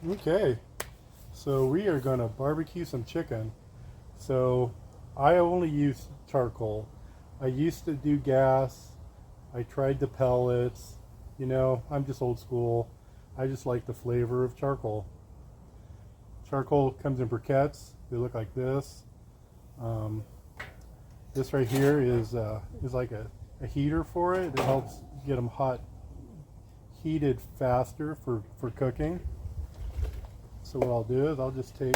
Okay, so we are going to barbecue some chicken. So I only use charcoal. I used to do gas. I tried the pellets. You know, I'm just old school. I just like the flavor of charcoal. Charcoal comes in briquettes. They look like this. Um, this right here is like a heater for it. It helps get them heated faster for cooking. So what I'll do is I'll just take,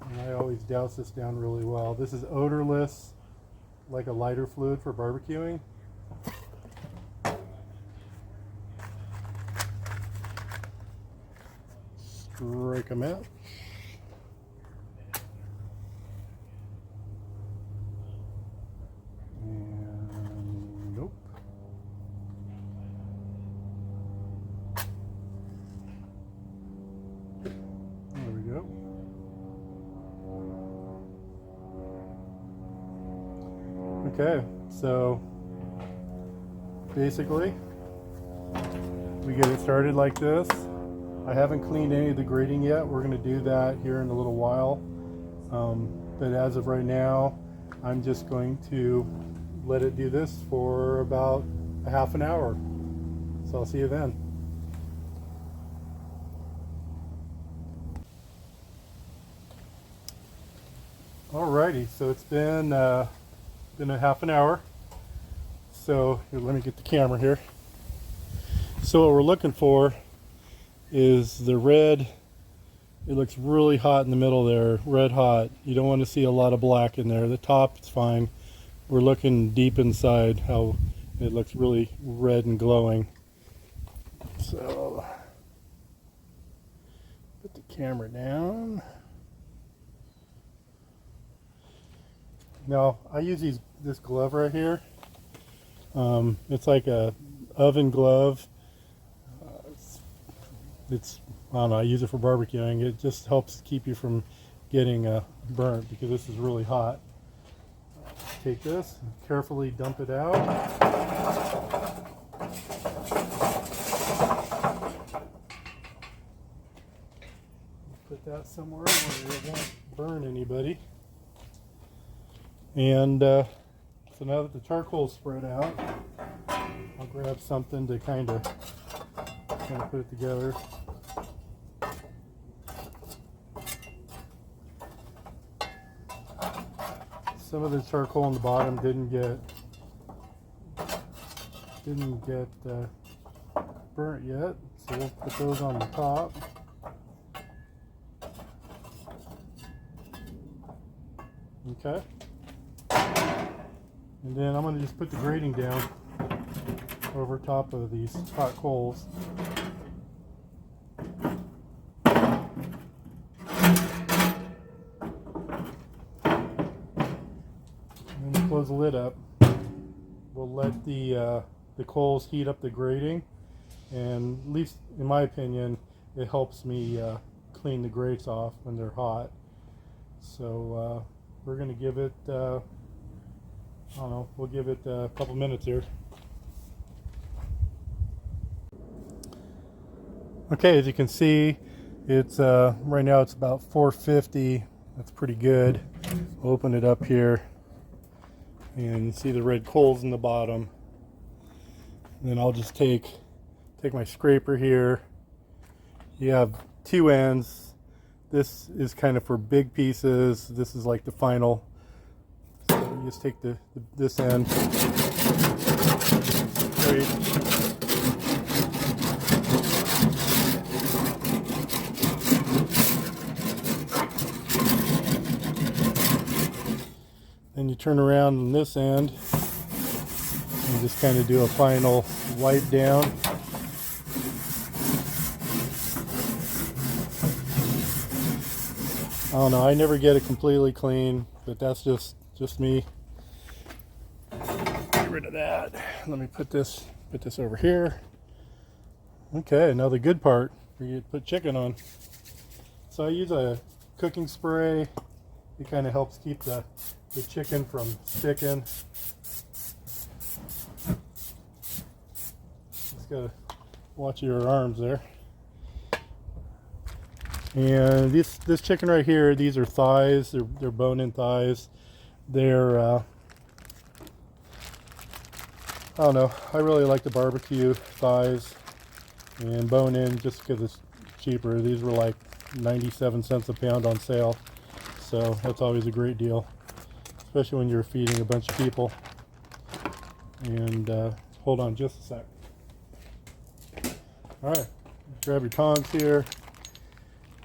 and I always douse this down really well. This is odorless, like a lighter fluid for barbecuing. Strike them out. And nope. There we go. Okay, so basically we get it started like this. I haven't cleaned any of the grating yet. We're going to do that here in a little while. But as of right now, I'm just going to let it do this for about a half an hour. So I'll see you then. Alrighty, so it's been a half an hour. So here, let me get the camera here. So what we're looking for is the red. It looks really hot in the middle there, red hot. You don't want to see a lot of black in there. The top is fine. We're looking deep inside how it looks really red and glowing. So put the camera down. Now I use this glove right here. It's like a oven glove. It's I don't know, I use it for barbecuing. It just helps keep you from getting burnt because this is really hot. Take this and carefully dump it out. Put that somewhere where it won't burn anybody. And so now that the charcoal's spread out, I'll grab something to kind of put it together. Some of the charcoal on the bottom didn't get burnt yet, so we'll put those on the top. Okay. And then I'm going to just put the grating down over top of these hot coals. And then close the lid up. We'll let the coals heat up the grating, and at least in my opinion, it helps me clean the grates off when they're hot. So we're going to give it, I don't know, we'll give it a couple minutes here. Okay, as you can see, it's right now it's about 450. That's pretty good. Open it up here, and you see the red coals in the bottom. And then I'll just take my scraper here. You have two ends. This is kind of for big pieces. This is like the final. So you just take this end. Great. Then you turn around on this end and just kind of do a final wipe down. I don't know, I never get it completely clean, but that's just me. Get rid of that. Let me put this over here. Okay, now the good part for you to put chicken on. So I use a cooking spray. It kind of helps keep the chicken from sticking. Just gotta watch your arms there. And this chicken right here, these are thighs. They're bone-in thighs. They're I don't know. I really like the barbecue thighs and bone-in just because it's cheaper. These were like 97 cents a pound on sale, so that's always a great deal, especially when you're feeding a bunch of people. And hold on just a sec. All right, grab your tongs here.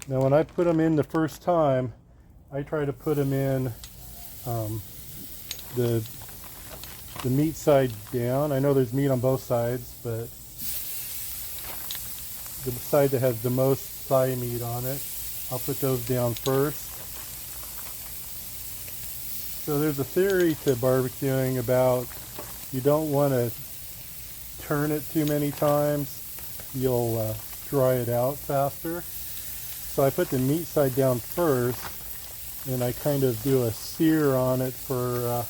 Now when I put them in the first time, I try to put them in the meat side down. I know there's meat on both sides, but the side that has the most thigh meat on it, I'll put those down first. So there's a theory to barbecuing about you don't want to turn it too many times. You'll dry it out faster. So I put the meat side down first, and I kind of do a sear on it for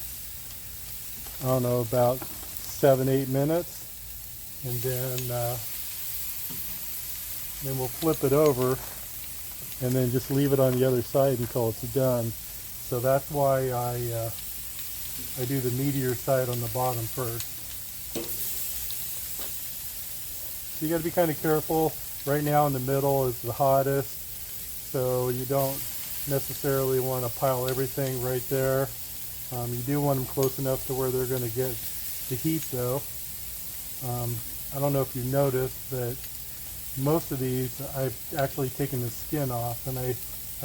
I don't know, about 7-8 minutes, and then we'll flip it over and then just leave it on the other side until it's done. So that's why I do the meatier side on the bottom first. So you got to be kind of careful. Right now in the middle is the hottest, so you don't necessarily want to pile everything right there. You do want them close enough to where they're going to get the heat though. I don't know if you noticed, but most of these I've actually taken the skin off, and I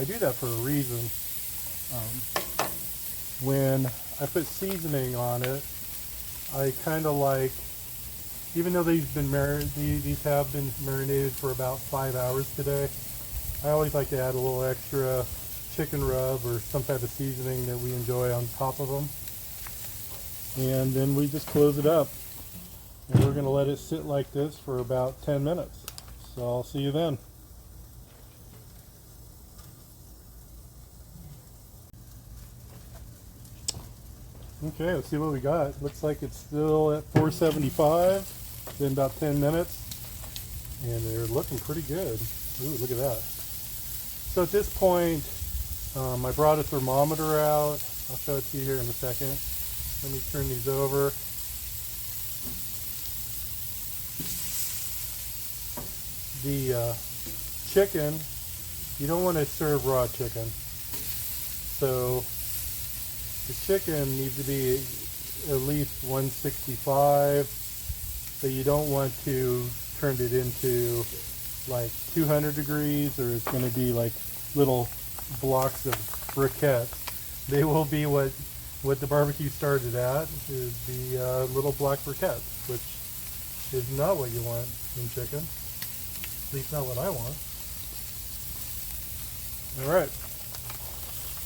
do that for a reason. When I put seasoning on it, I kind of like, even though these have been marinated for about 5 hours today, I always like to add a little extra chicken rub or some type of seasoning that we enjoy on top of them. And then we just close it up, and we're going to let it sit like this for about 10 minutes. So I'll see you then. Okay, let's see what we got. Looks like it's still at 475. It's been about 10 minutes, and they're looking pretty good. Ooh, look at that. So at this point, I brought a thermometer out. I'll show it to you here in a second. Let me turn these over. The chicken, you don't want to serve raw chicken. So the chicken needs to be at least 165, but you don't want to turn it into like 200 degrees, or it's going to be like little blocks of briquettes. They will be what the barbecue started at, is the little black briquettes, which is not what you want in chicken. At least not what I want. Alright,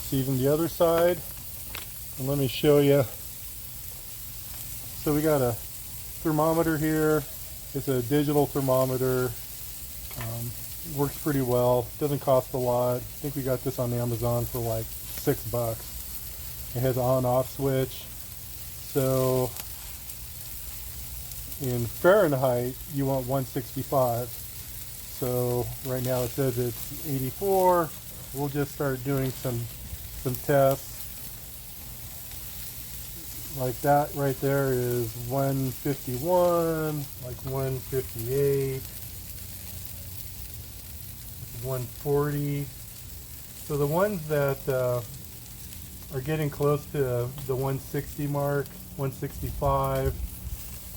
season the other side, and let me show you. So we got a thermometer here. It's a digital thermometer. Works pretty well. Doesn't cost a lot. I think we got this on Amazon for like $6. It has an on-off switch. So in Fahrenheit, you want 165. So right now it says it's 84. We'll just start doing some tests. Like that right there is 151, like 158, 140. So the ones that are getting close to the 160 mark, 165,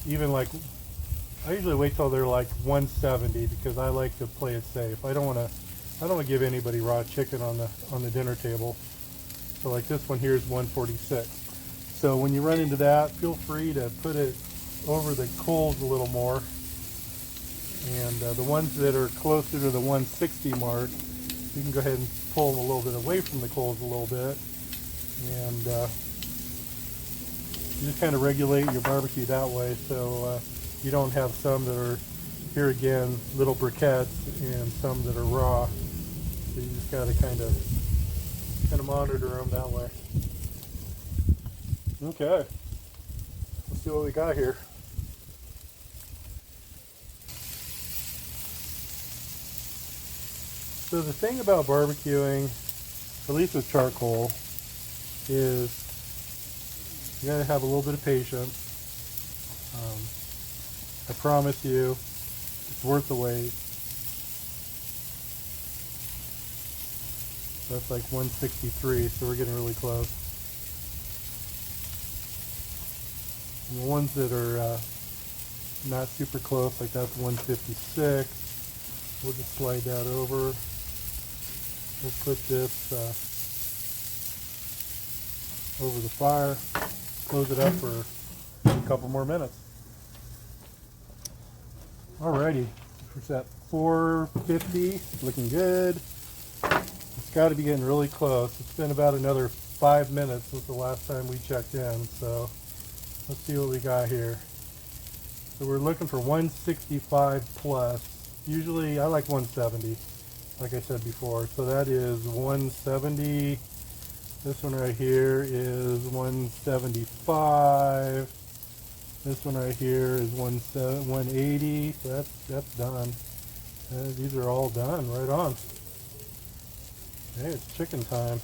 even like, I usually wait till they're like 170 because I like to play it safe. I don't want to give anybody raw chicken on the dinner table. So like this one here is 146. So when you run into that, feel free to put it over the coals a little more. And the ones that are closer to the 160 mark, you can go ahead and pull them a little bit away from the coals a little bit. And you just kind of regulate your barbecue that way, so you don't have some that are, here again, little briquettes, and some that are raw. So you just got to kind of monitor them that way. Okay, let's see what we got here. So the thing about barbecuing, at least with charcoal, is you gotta have a little bit of patience. I promise you, it's worth the wait. That's like 163, so we're getting really close. And the ones that are not super close, like that's 156. We'll just slide that over. We'll put this over the fire, close it up for a couple more minutes. Alrighty, we're set 450, looking good. It's got to be getting really close. It's been about another 5 minutes since the last time we checked in, so let's see what we got here. So we're looking for 165 plus. Usually I like 170, like I said before. So that is 170. This one right here is 175. This one right here is 180. So that's done. These are all done. Right on. Hey, it's chicken time.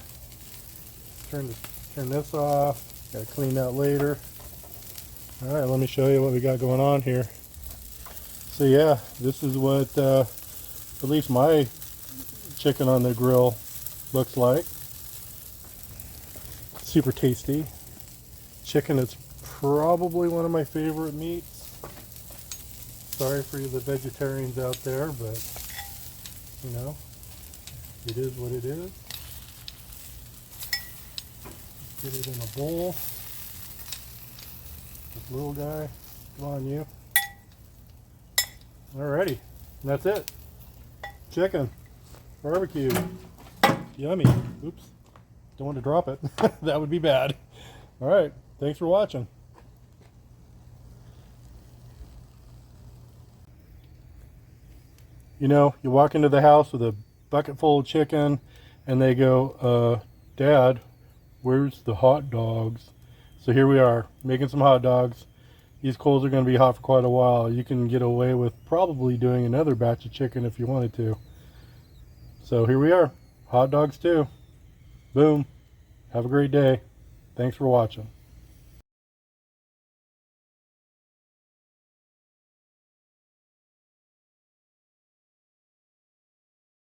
Turn this off. Gotta clean that later. All right, let me show you what we got going on here. So yeah, this is what at least my chicken on the grill looks like. Super tasty. Chicken is probably one of my favorite meats. Sorry for the vegetarians out there, but you know, it is what it is. Get it in a bowl. This little guy, come on you. Alrighty, and that's it. Chicken, barbecue, yummy. Oops, don't want to drop it. That would be bad. Alright, thanks for watching. You know, you walk into the house with a bucket full of chicken and they go, Dad, where's the hot dogs? So here we are, making some hot dogs. These coals are going to be hot for quite a while. You can get away with probably doing another batch of chicken if you wanted to. So here we are, hot dogs too. Boom. Have a great day. Thanks for watching.